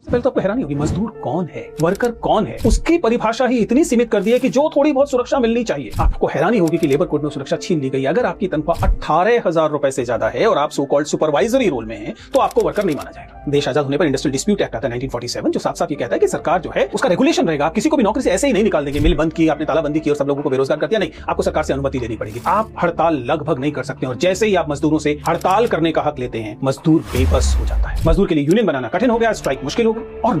पहले तो आपको हैरानी होगी, मजदूर कौन है, वर्कर कौन है, उसकी परिभाषा ही इतनी सीमित कर दी है कि जो थोड़ी बहुत सुरक्षा मिलनी चाहिए। आपको हैरानी होगी कि लेबर कोड में सुरक्षा छीन ली गई। अगर आपकी तनख्वाह 18,000 रुपए से ज्यादा है और आप सो कॉल्ड सुपरवाइजरी रोल में हैं, तो आपको वर्कर नहीं माना जाएगा। देश आजाद होने पर इंडस्ट्रियल डिस्प्यूट एक्ट आता है 1947, जो साफ साफ ये कहता है कि सरकार जो है उसका रेगुलेशन रहेगा। किसी को भी नौकरी से ऐसे ही नहीं निकाल देंगे। मिल बंद की, आपने तालाबंदी की और सब लोगों को बेरोजगार कर दिया, नहीं, आपको सरकार से अनुमति लेनी पड़ेगी। आप हड़ताल लगभग नहीं कर सकते और जैसे ही आप मजदूरों से हड़ताल करने का हक लेते हैं, मजदूर बेबस हो जाता है। मजदूर के लिए यूनियन बनाना कठिन हो गया, स्ट्राइक मुश्किल हो गई और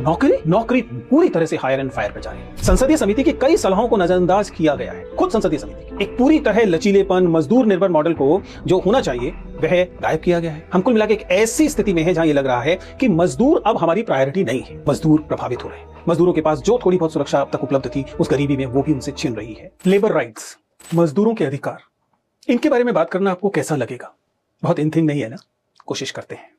नौकरी पूरी तरह से हायर एंड फायर पर जा रही है। संसदीय समिति की कई सलाहों को नजरअंदाज किया गया है। खुद संसदीय समिति एक पूरी तरह लचीलेपन, मजदूर निर्भर मॉडल को जो होना चाहिए वह गायब किया गया है। हम कुल मिलाकर एक ऐसी स्थिति में है जहां ये लग रहा है कि मजदूर अब हमारी प्रायोरिटी नहीं है। मजदूर प्रभावित हो रहे हैं। मजदूरों के पास जो थोड़ी बहुत सुरक्षा अब तक उपलब्ध थी, उस गरीबी में वो भी उनसे छिन रही है। लेबर राइट्स, मजदूरों के अधिकार, इनके बारे में बात करना आपको कैसा लगेगा? बहुत इन थिंग नहीं है ना? कोशिश करते हैं।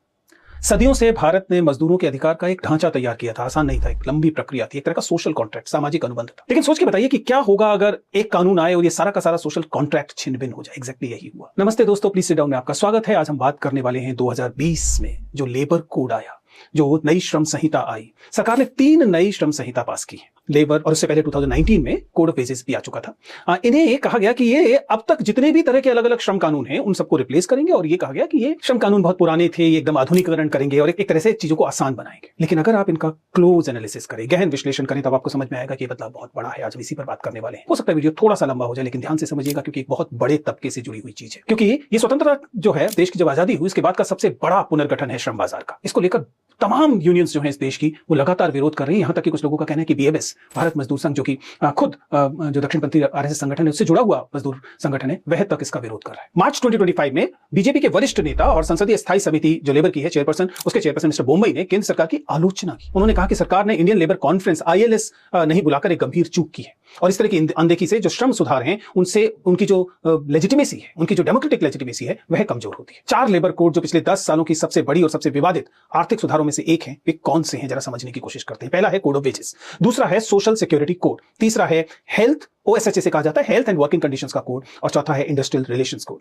सदियों से भारत ने मजदूरों के अधिकार का एक ढांचा तैयार किया था। आसान नहीं था, एक लंबी प्रक्रिया थी, एक तरह का सोशल कॉन्ट्रैक्ट, सामाजिक अनुबंध था। लेकिन सोच के बताइए कि क्या होगा अगर एक कानून आए और ये सारा का सारा सोशल कॉन्ट्रैक्ट छिन भिन्न हो जाए। एग्जैक्टली यही हुआ। नमस्ते दोस्तों, प्लीज सिट डाउन में आपका स्वागत है। आज हम बात करने वाले हैं 2020 में जो लेबर कोड आया, जो नई श्रम संहिता आई। सरकार ने 3 नई श्रम संहिता पास की है, लेबर, और उससे पहले 2019 में कोड ऑफ वेजेस भी आ चुका था। इन्हें कहा गया कि ये अब तक जितने भी तरह के अलग अलग श्रम कानून हैं उन सबको रिप्लेस करेंगे और ये कहा गया कि ये श्रम कानून बहुत पुराने थे, ये एकदम आधुनिकीकरण करेंगे और एक तरह से चीजों को आसान बनाएंगे। लेकिन अगर आप इनका क्लोज एनालिसिस करें, गहन विश्लेषण करें, तब आपको समझ में आएगा कि ये बदलाव बहुत बड़ा है। आज हम इसी पर बात करने वाले हैं। हो सकता है वीडियो थोड़ा सा लंबा हो जाए, लेकिन ध्यान से समझिएगा क्योंकि एक बहुत बड़े तबके से जुड़ी हुई चीज है। क्योंकि ये स्वतंत्रता जो है, देश की जब आजादी हुई उसके बाद का सबसे बड़ा पुनर्गठन है श्रम बाजार का। इसको लेकर तमाम यूनियंस जो हैं इस देश की, वो लगातार विरोध कर रही हैं। यहां तक कि कुछ लोगों का कहना है कि बीएमएस, भारत मजदूर संघ, जो कि खुद जो दक्षिणपंथी आरएसएस संगठन है उससे जुड़ा हुआ मजदूर संगठन है, वह तक इसका विरोध कर रहा है। मार्च 2025 में बीजेपी के वरिष्ठ नेता और संसदीय स्थायी समिति जो लेबर की है चेयरपर्सन, उसके चेयरपर्सन मिस्टर बोम्बई ने केंद्र सरकार की आलोचना की। उन्होंने कहा कि सरकार ने इंडियन लेबर कॉन्फ्रेंस ILS नहीं बुलाकर एक गंभीर चूक की है और इस तरह की अनदेखी से जो श्रम सुधार हैं उनसे उनकी जो लेजिटिमेसी है, उनकी जो डेमोक्रेटिक लेजिटिमेसी है, वह कमजोर होती है। 4 लेबर कोड जो पिछले 10 सालों की सबसे बड़ी और सबसे विवादित आर्थिक सुधारों में से एक है, वे कौन से हैं जरा समझने की कोशिश करते हैं। पहला है कोड ऑफ वेजेस, दूसरा है सोशल सिक्योरिटी कोड, तीसरा है हेल्थ, OSHA से कहा जाता है, हेल्थ एंड वर्किंग कंडीशंस का कोड, और चौथा है इंडस्ट्रियल रिलेशंस कोड।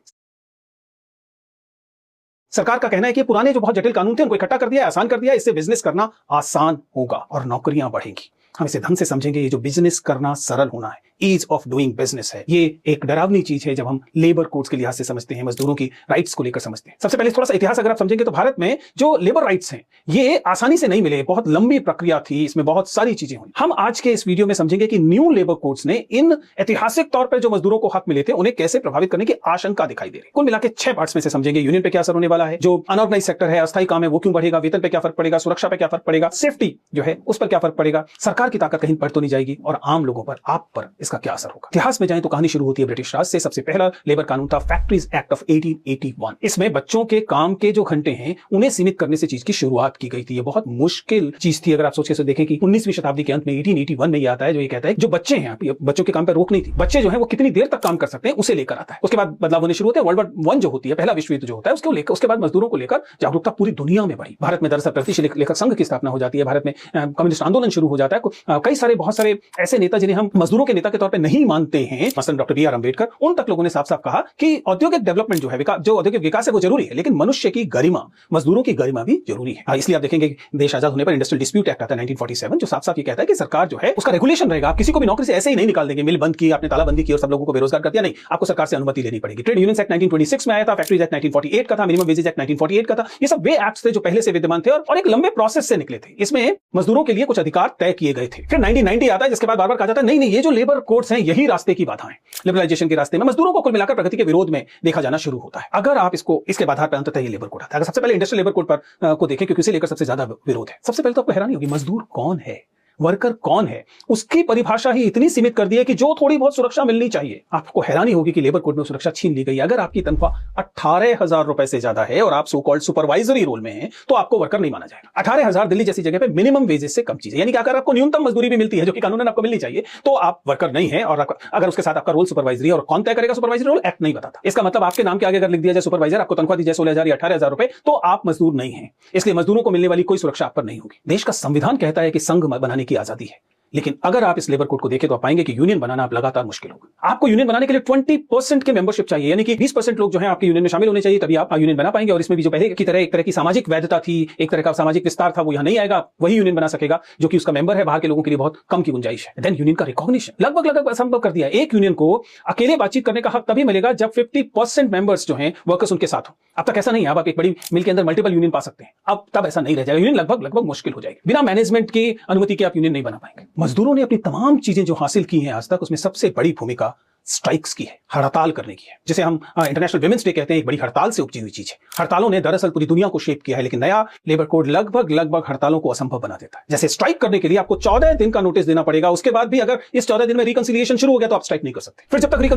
सरकार का कहना है कि पुराने जो बहुत जटिल कानून थे उनको इकट्ठा कर दिया, आसान कर दिया, इससे बिजनेस करना आसान होगा और नौकरियां बढ़ेंगी। हम इसे ढंग से समझेंगे। ये जो बिजनेस करना सरल होना है, ईज ऑफ डूइंग बिजनेस है, ये एक डरावनी चीज है जब हम लेबर कोड्स के लिहाज से समझते हैं, मजदूरों की राइट्स को लेकर समझते हैं। सबसे पहले थोड़ा सा इतिहास अगर आप समझेंगे तो भारत में जो लेबर राइट्स हैं ये आसानी से नहीं मिले, बहुत लंबी प्रक्रिया थी, इसमें बहुत सारी चीजें हुई। हम आज के इस वीडियो में समझेंगे कि न्यू लेबर कोड्स ने इन ऐतिहासिक तौर पर जो मजदूरों को हक मिले थे उन्हें कैसे प्रभावित करने की आशंका दिखाई दे रही है। कुल मिलाकर 6 पार्ट्स में से समझेंगे। यूनियन पे क्या असर होने वाला है, जो अनऑर्गेनाइज सेक्टर है, अस्थायी काम है, वो क्यों बढ़ेगा, वेतन पे क्या फर्क पड़ेगा, सुरक्षा पे क्या फर्क पड़ेगा, सेफ्टी जो है उस पर क्या फर्क पड़ेगा, सरकार की ताकत कहीं बढ़ तो नहीं जाएगी और आम लोगों पर, आप पर इसका क्या असर होगा। इतिहास में जाएं तो कहानी शुरू होती है ब्रिटिश राज से। सबसे पहला लेबर कानून था फैक्ट्रीज एक्ट ऑफ 1881। इसमें बच्चों के काम के जो घंटे हैं उन्हें सीमित करने से चीज की शुरुआत की गई थी। ये बहुत मुश्किल चीज थी। अगर आप सोच के देखें कि 19वीं शताब्दी के अंत में 1881 में ये आता है जो ये कहता है जो बच्चे हैं, बच्चों के काम पर रोक नहीं थी, बच्चे जो है वो कितनी देर तक काम कर सकते हैं उसे लेकर आता है। उसके बाद बदलाव होने शुरू होते हैं। वर्ल्ड वॉर 1 जो होती है, पहला विश्व युद्ध जो होता है, उसको लेकर, उसके बाद मजदूरों को लेकर जागरूकता पूरी दुनिया में बढ़ी। भारत में दरअसल प्रगतिशील लेखक संघ की स्थापना हो जाती है। भारत में कम्युनिस्ट आंदोलन शुरू हो जाता है। कई सारे बहुत सारे ऐसे नेता जिन्हें हम मजदूरों के नेता के तौर पर नहीं मानते हैं, मसलन डॉक्टर BR अम्बेडकर, उन तक लोगों ने साफ साफ कहा कि औद्योगिक डेवलपमेंट जो है, जो औद्योगिक विकास है वो जरूरी है, लेकिन मनुष्य की गरिमा, मजदूरों की गरिमा भी जरूरी है। इसलिए आप देखेंगे देश आजाद होने पर इंडस्ट्रियल डिस्प्यूट एक्ट आता है 1947, जो साफ साफ ये कहता है कि सरकार जो है उसका रेगुलेशन रहेगा। आप किसी को भी नौकरी से ऐसे ही नहीं निकाल देंगे। मिल बंद की, आपने तालाबंदी की और सब लोगों को बेरोजगार कर दिया, नहीं, आपको सरकार से अनुमति लेनी पड़ेगी। ट्रेड यूनियंस एक्ट 1926 में आया था, फैक्ट्रीज एक्ट 1948 का था, मिनिमम वेजेस एक्ट 1948 का था। ये सब वे एक्ट्स थे जो पहले से विद्यमान थे और एक लंबे प्रोसेस से निकले थे। इसमें मजदूरों के लिए कुछ अधिकार तय किए गए थे। फिर 1990 आता है, जिसके बाद बार बार कहा जाता है नहीं, ये जो लेबर कोड्स हैं यही रास्ते की बाधा है। लिबरलाइजेशन के रास्ते में मजदूरों को कुल मिलाकर प्रगति के विरोध में देखा जाना शुरू होता है। अगर आप इसके आधार पर अंततः ये लेबर कोड आता है। अगर सबसे पहले इंडस्ट्रियल लेबर कोड पर को देखें, क्योंकि उसे लेकर सबसे ज्यादा विरोध है। सबसे पहले तो आपको हैरानी होगी, मजदूर कौन है, वर्कर कौन है, उसकी परिभाषा ही इतनी सीमित कर दी है कि जो थोड़ी बहुत सुरक्षा मिलनी चाहिए। आपको हैरानी होगी कि लेबर कोड में सुरक्षा छीन ली गई। अगर आपकी तनख्वाह 18,000 रुपए से ज्यादा है और आप सो कॉल्ड सुपरवाइजरी रोल में हैं, तो आपको वर्कर नहीं माना जाएगा। 18,000 दिल्ली जैसी जगह पे मिनिमम वेजेस से कम चीज है। यानी कि अगर आपको न्यूनतम मजदूरी भी मिलती है जो कि कानूनन आपको मिलनी चाहिए, तो आप वर्कर नहीं है। और अगर उसके साथ आपका रोल सुपरवाइजरी, और कौन तय करेगा सुपरवाइजरी रोल, एक्ट नहीं बताता। इसका मतलब आपके नाम के आगे अगर लिख दिया जाए सुपरवाइजर, आपको तनख्वाह दी जाए 16,000 या 18,000 रुपए, तो आप मजदूर नहीं है। इसलिए मजदूरों को मिलने वाली कोई सुरक्षा आप पर नहीं होगी। देश का संविधान कहता है कि संघ बनाने की आजादी है, लेकिन अगर आप इस लेबर कोड को देखें तो आप पाएंगे कि यूनियन बनाना आप लगातार मुश्किल होगा। आपको यूनियन बनाने के लिए 20% के मेंबरशिप चाहिए, यानी कि 20% लोग जो हैं आपके यूनियन में शामिल होने चाहिए, तभी आप यूनियन बना पाएंगे। और इसमें भी जो पहले की तरह एक तरह की सामाजिक वैधता थी, एक तरह का सामाजिक विस्तार था, वो यहां नहीं आएगा। वही यूनियन बना सकेगा जो कि उसका मेंबर है, बाहर के लोगों के लिए बहुत कम की गुंजाइश है। देन यूनियन का रिकॉग्निशन लगभग असंभव कर दिया। एक यूनियन को अकेले बातचीत करने का हक तभी मिलेगा जब 50% मेंबर्स जो हैं वर्कर्स उनके साथ हो। अब तक ऐसा नहीं है, आप एक बड़ी मिल के अंदर मल्टीपल यूनियन पा सकते हैं, अब तब ऐसा नहीं रह जाएगा। यूनियन लगभग मुश्किल हो जाएगी। बिना मैनेजमेंट की अनुमति के आप यूनियन नहीं बना पाएंगे। मजदूरों ने अपनी तमाम चीजें जो हासिल की हैं आज तक, उसमें सबसे बड़ी भूमिका स्ट्राइक्स की है, हड़ताल करने की है, जिसे हम इंटरनेशनल विमेंस डे कहते हैं। एक बड़ी हड़ताल से उपजी हुई चीज है। हड़तालों ने दरअसल पूरी दुनिया को शेप किया है, लेकिन नया लेबर कोड लगभग हड़तालों को असंभव बना देता है। जैसे स्ट्राइक करने के लिए आपको 14 दिन का नोटिस देना पड़ेगा, उसके बाद भी अगर इस 14 दिन में रिकंसिलिएशन शुरू हो गया तो आप स्ट्राइक नहीं कर सकते। फिर जब तक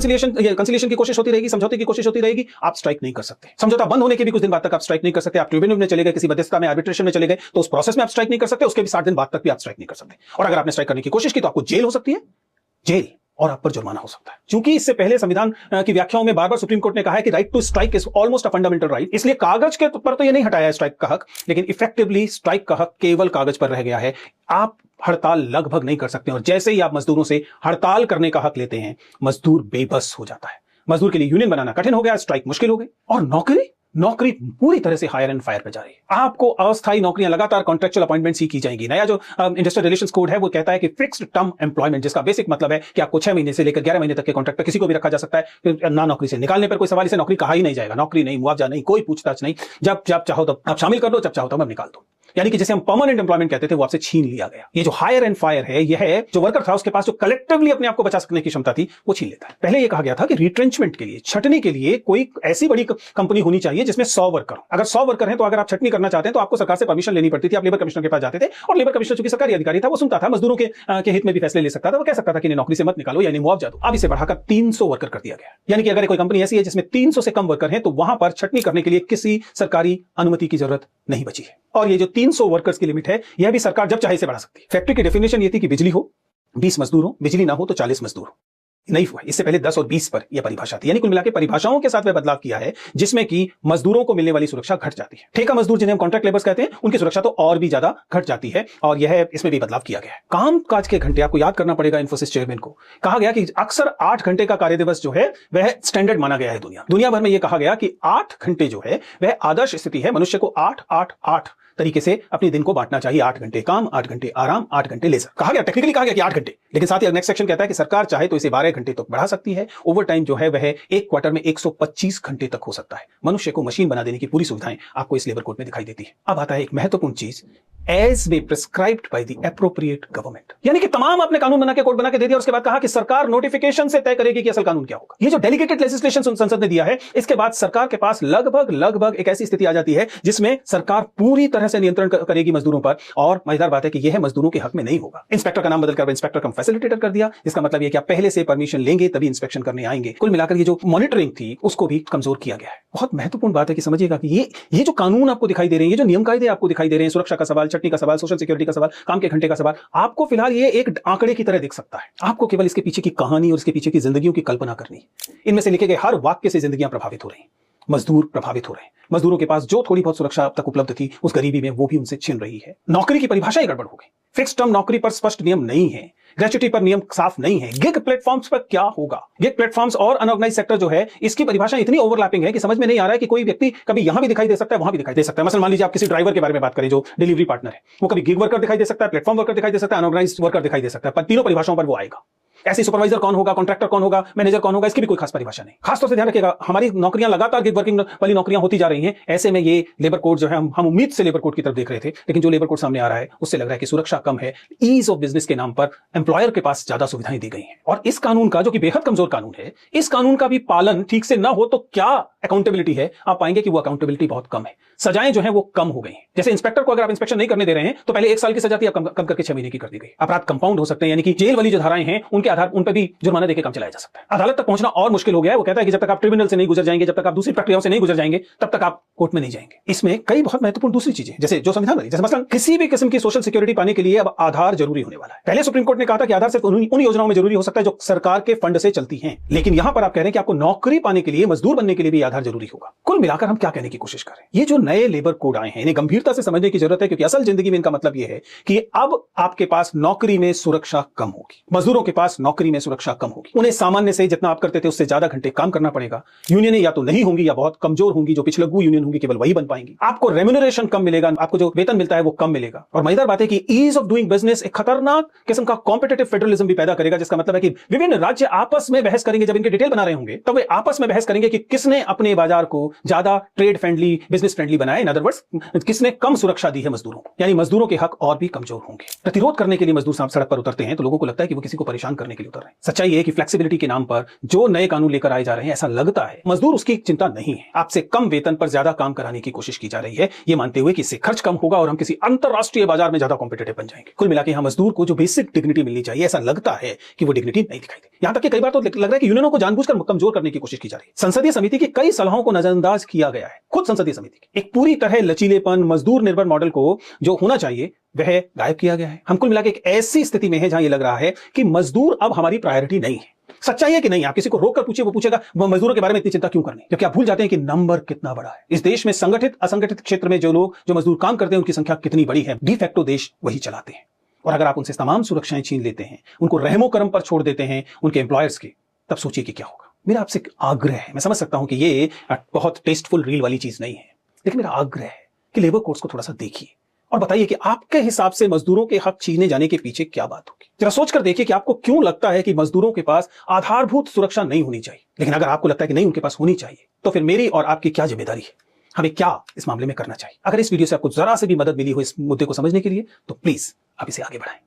कंसिलिएशन की कोशिश होती रहेगी, समझौते की कोशिश होती रहेगी, आप स्ट्राइक नहीं कर सकते। समझौता बंद होने के भी कुछ दिन बाद तक आप स्ट्राइक नहीं कर सकते। आप ट्रिब्यूनल में चले गए, किसी मध्यस्थता में, आर्बिट्रेशन में चले गए, तो उस प्रोसेस में आप स्ट्राइक नहीं कर सकते। उसके भी 60 दिन बाद तक भी आप स्ट्राइक नहीं कर सकते। और अगर आपने स्ट्राइक करने की कोशिश की तो आपको जेल हो सकती है, जेल, और आप पर जुर्माना हो सकता है। क्योंकि इससे पहले संविधान की व्याख्याओं में बार-बार सुप्रीम कोर्ट ने कहा है कि right to strike is almost a fundamental right. इसलिए कागज के पर तो ये नहीं हटाया है स्ट्राइक का हक, लेकिन इफेक्टिवली स्ट्राइक का हक केवल कागज पर रह गया है। आप हड़ताल लगभग नहीं कर सकते, और जैसे ही आप मजदूरों से हड़ताल करने का हक लेते हैं, मजदूर बेबस हो जाता है। मजदूर के लिए यूनियन बनाना कठिन हो गया, स्ट्राइक मुश्किल हो गई। और नौकरी पूरी तरह से हायर एंड फायर पे जा रही है। आपको अस्थायी नौकरियां, लगातार कॉन्ट्रेक्चुअल अपॉइंटमेंट्स ही की जाएंगी। नया जो इंडस्ट्रियल रिलेशंस कोड है वो कहता है कि फिक्स्ड टर्म एम्प्लॉयमेंट, जिसका बेसिक मतलब है कि आपको 6 महीने से लेकर 11 महीने तक के कॉन्ट्रैक्ट पर किसी को भी रखा जा सकता है। फिर ना नौकरी से निकालने पर कोई सवाल, इसे नौकरी कहा ही नहीं जाएगा। नौकरी नहीं, मुआवजा नहीं, कोई पूछताछ नहीं। जब चाहो तब आप शामिल कर दो, जब चाहो तब निकाल दो। यानी कि जैसे हम परमानेंट एम्प्लॉयमेंट कहते थे, वो आपसे छीन लिया गया। ये जो हायर एंड फायर है, यह है जो वर्कर था उसके पास जो कलेक्टिवली अपने आप को बचा सकने की क्षमता थी, वो छीन लेता है। पहले ये कहा गया था कि रिट्रेंचमेंट के लिए, छटनी के लिए कोई ऐसी बड़ी कंपनी होनी चाहिए जिसमें 100 वर्कर हो। अगर 100 वर्कर हैं तो अगर आप छटनी करना चाहते हैं तो आपको सरकार से परमिशन लेनी पड़ती थी। आप लेबर कमिश्नर के पास जाते थे, और लेबर कमिश्नर चूंकि सरकारी अधिकारी था, वो सुनता था, मजदूरों के हित में भी फैसले ले सकता था। वो कह सकता था कि नौकरी से मत निकालो, यानी मुआवजा दो। अब इसे बढ़ाकर 300 वर्कर कर दिया गया। यानी कि अगर कोई कंपनी ऐसी है जिसमें 300 से कम वर्कर हैं, तो वहां पर छटनी करने के लिए किसी सरकारी अनुमति की जरूरत नहीं बची है। और ये जो 300 वर्कर्स की लिमिट है, यह भी सरकार जब चाहे इसे बढ़ा सकती है। फैक्ट्री की डेफिनेशन ये थी कि बिजली हो, 20 मजदूर हो, बिजली ना हो तो 40 मजदूर हो। नहीं हुआ। इससे पहले 10 और 20 पर यह परिभाषा थी। यानी कुल मिलाकर परिभाषाओं के साथ वह बदलाव किया है, जिसमें कि मजदूरों को मिलने वाली सुरक्षा घट जाती है। ठेका मजदूर जिन्हें हम कॉन्ट्रैक्ट लेबर्स कहते हैं, उनकी सुरक्षा तो और भी ज्यादा घट जाती है, और यह इसमें भी बदलाव किया गया है। काम काज के घंटे, आपको याद करना पड़ेगा इन्फोसिस चेयरमैन को, कहा गया कि अक्सर 8 घंटे का कार्य दिवस जो है वह स्टैंडर्ड माना गया है। दुनिया भर में यह कहा गया कि 8 घंटे जो है वह आदर्श स्थिति है। मनुष्य को 8-8-8 तरीके से अपने दिन को बांटना चाहिए। 8 घंटे काम, 8 घंटे आराम, 8 घंटे लेजर। कहा गया, टेक्निकली कहा गया कि 8 घंटे, लेकिन साथ ही नेक्स्ट सेक्शन कहता है कि सरकार चाहे तो इसे 12 घंटे तक बढ़ा सकती है। ओवर टाइम जो है वह एक क्वार्टर में 125 घंटे तक हो सकता है। मनुष्य को मशीन बना देने की पूरी सुविधाएं आपको इस लेबर कोड में दिखाई देती है। अब आता है एक महत्वपूर्ण चीज, as be prescribed by the appropriate government. यानी कि तमाम आपने कानून बना के, कोड बना के दे दिया, उसके बाद कहा कि सरकार नोटिफिकेशन से तय करेगी कि असल कानून क्या होगा। ये जो डेलीगेटेड लेजिस्लेशन संसद ने दिया है, इसके बाद सरकार के पास लगभग एक ऐसी स्थिति आ जाती है जिसमें सरकार पूरी तरह से नियंत्रण करेगी मजदूरों पर। और मजेदार बात है कि यह मजदूरों के हक में नहीं होगा। इंस्पेक्टर का नाम बदलकर इंस्पेक्टर कम फैसिलिटेटर कर दिया, जिसका मतलब यह कि आप पहले से परमिशन लेंगे तभी इंस्पेक्शन करने आएंगे। कुल मिलाकर ये जो मॉनिटरिंग थी उसको भी कमजोर किया गया है। बहुत महत्वपूर्ण बात है कि समझिएगा कि ये जो कानून आपको दिखाई दे रहे हैं, ये जो नियम कायदे आपको दिखाई दे रहे हैं, सुरक्षा का सवाल, छटनी का सवाल, सोशल सिक्योरिटी का सवाल, काम के घंटे का सवाल, आपको फिलहाल ये एक आंकड़े की तरह दिख सकता है। आपको केवल इसके पीछे की कहानी और इसके पीछे की जिंदगियों की कल्पना करनी है। इनमें से लिखे गए हर वाक्य से जिंदगियां प्रभावित हो रही हैं, मजदूर प्रभावित हो रहे हैं। मजदूरों के पास जो थोड़ी बहुत सुरक्षा अब तक उपलब्ध थी, उस गरीबी में वो भी उनसे छिन रही है। नौकरी की परिभाषा ही गड़बड़ हो गई। फिक्स टर्म नौकरी पर स्पष्ट नियम नहीं है, ग्रेच्युटी पर नियम साफ नहीं है। गिग प्लेटफॉर्म्स पर क्या होगा? गिग प्लेटफॉर्म्स और अनऑर्गेनाइज्ड सेक्टर जो है, इसकी परिभाषा इतनी ओवरलैपिंग है कि समझ में नहीं आ रहा है कि कोई व्यक्ति कभी यहां भी दिखाई दे सकता है, वहां भी दिखाई दे सकता है। मसलन मान लीजिए आप किसी ड्राइवर के बारे में बात करें जो डिलीवरी पार्टनर है, वो कभी गिग वर्कर दिखाई दे सकता है, प्लेटफॉर्म वर्कर दिखाई दे सकता है, अनऑर्गेनाइज्ड वर्कर दिखाई दे सकता है, पर तीनों परिभाषाओं पर वो आएगा। ऐसी सुपरवाइजर कौन होगा, कॉन्ट्रैक्टर कौन होगा, मैनेजर कौन होगा, इसकी भी कोई खास परिभाषा नहीं। खासतौर से ध्यान रखिएगा, हमारी नौकरियां लगातार गिग वर्किंग वाली नौकरियां होती जा रही हैं। ऐसे में ये लेबर कोड जो है, हम उम्मीद से लेबर कोड की तरफ देख रहे थे, लेकिन जो लेबर कोड सामने आ रहा है उससे लग रहा है कि सुरक्षा कम है। ईज ऑफ बिजनेस के नाम पर एम्प्लॉयर के पास ज्यादा सुविधाएं दी गई हैं। और इस कानून का, जो कि बेहद कमजोर कानून है, इस कानून का भी पालन ठीक से ना हो तो क्या अकाउंटेबिलिटी है? आप पाएंगे कि वो अकाउंटेबिलिटी बहुत कम है। सजाएं जो है वो कम हो गई हैं। जैसे इंस्पेक्टर को अगर आप इंस्पेक्शन नहीं करने दे रहे हैं तो पहले 1 साल की सजा थी, अब कम करके 6 महीने की कर दी गई। अपराध कंपाउंड हो सकते हैं, यानी कि जेल वाली जो धाराएं हैं उनके आधार उन पर भी जुर्माना देकर काम चलाया जा सकता है। अदालत तक पहुंचना और मुश्किल हो गया है। वो कहता है कि जब तक आप ट्रिब्यूनल से नहीं गुजर जाएंगे, जब तक आप दूसरी प्रक्रियाओं से नहीं गुजर जाएंगे, तब तक आप कोर्ट में नहीं जाएंगे। इसमें कई बहुत महत्वपूर्ण दूसरी चीजें, जैसे जो संविधान वाली, जैसे मसलन किसी भी किस्म की सोशल सिक्योरिटी पाने के लिए अब आधार जरूरी होने वाला है। पहले सुप्रीम कोर्ट ने कहा था कि आधार सिर्फ उन योजनाओं में जरूरी हो सकता है जो सरकार के फंड से चलती हैं, लेकिन यहां पर आप कह रहे हैं कि आपको नौकरी पाने के लिए, मजदूर बनने के लिए भी आधार जरूरी होगा। कुल मिलाकर हम क्या कहने की कोशिश करें, ये जो नए लेबर कोड आए हैं इन्हें गंभीरता से समझने की जरूरत है, क्योंकि असल जिंदगी में इनका मतलब यह है कि अब आपके पास नौकरी में सुरक्षा कम होगी, मजदूरों के पास नौकरी में सुरक्षा कम होगी। उन्हें सामान्य से जितना आप करते थे उससे ज्यादा घंटे काम करना पड़ेगा। यूनियनें या तो नहीं होंगी या बहुत कमजोर होंगी, जो पिछलग्गू यूनियन होंगी केवल वही बन पाएंगी। आपको रेम्यूनरेशन कम मिलेगा, आपको जो वेतन मिलता है वो कम मिलेगा। और मजेदार बात है कि ईज ऑफ डूइंग बिजनेस एक खतरनाक किस्म का कॉम्पिटिटिव फेडरलिज्म भी पैदा करेगा, जिसका मतलब है कि विभिन्न राज्य आपस में बहस करेंगे। जब इनके डिटेल बना रहे होंगे तब वे आपस में बहस करेंगे कि किसने अपने बाजार को ज्यादा ट्रेड फ्रेंडली, बिजनेस फ्रेंडली बनाया। इन अदर वर्ड्स, किसने कम सुरक्षा दी है मजदूरों को, यानी मजदूरों के हक और भी कमजोर होंगे। प्रतिरोध करने के लिए मजदूर सड़क पर उतरते हैं तो लोगों को लगता है कि वो किसी को परेशान करने के लिए उतर रहे हैं। सच्चाई है कि फ्लेक्सिबिलिटी के नाम पर जो नए कानून लेकर आए जा रहे हैं, ऐसा लगता है मजदूर उसकी चिंता नहीं है। आपसे कम वेतन पर ज्यादा काम कराने की कोशिश की जा रही है, यह मानते हुए कि इससे खर्च कम होगा और हम किसी अंतरराष्ट्रीय बाजार में ज्यादा कॉम्पिटिटिव बन जाएंगे। कुल मिलाकर यहां मजदूर को जो बेसिक डिग्निटी मिलनी चाहिए, ऐसा लगता है कि वो डिग्निटी नहीं दिखाई दी। यहां तक कि कई बार तो लग रहा है कि यूनियनों को जानबूझकर कमजोर करने की कोशिश की जा रही है। संसदीय समिति की कई सलाहों को नजरअंदाज किया गया है। खुद संसदीय समिति की एक पूरी तरह लचीलेपन, मजदूर निर्भर मॉडल को जो होना चाहिए वह गायब किया गया है। हम कुल मिलाकर एक ऐसी स्थिति में है जहां यह लग रहा है कि मजदूर अब हमारी प्रायोरिटी नहीं है। सच्चाई है कि नहीं? आप किसी को रोककर पूछिए, वो पूछेगा मजदूरों के बारे में इतनी चिंता क्यों करनी, क्योंकि आप भूल जाते हैं कि नंबर कितना बड़ा है। इस देश में संगठित असंगठित क्षेत्र में जो मजदूर काम करते हैं उनकी संख्या कितनी बड़ी है। डी फैक्टो देश वही चलाते हैं, और अगर आप उनसे तमाम सुरक्षाएं छीन लेते हैं, उनको रहमो करम पर छोड़ देते हैं उनके एम्प्लॉयर्स के, तब सोचिए कि क्या होगा। मेरा आपसे आग्रह है, मैं समझ सकता हूं कि ये बहुत टेस्टफुल रील वाली चीज नहीं है, लेकिन मेरा आग्रह है कि लेबर कोड्स को थोड़ा सा देखिए और बताइए कि आपके हिसाब से मजदूरों के हक छीने जाने के पीछे क्या बात होगी। जरा सोचकर देखिए कि आपको क्यों लगता है कि मजदूरों के पास आधारभूत सुरक्षा नहीं होनी चाहिए। लेकिन अगर आपको लगता है कि नहीं उनके पास होनी चाहिए, तो फिर मेरी और आपकी क्या जिम्मेदारी है, हमें क्या इस मामले में करना चाहिए। अगर इस वीडियो से आपको जरा से भी मदद मिली हो इस मुद्दे को समझने के लिए, तो प्लीज आप इसे आगे बढ़ाएं।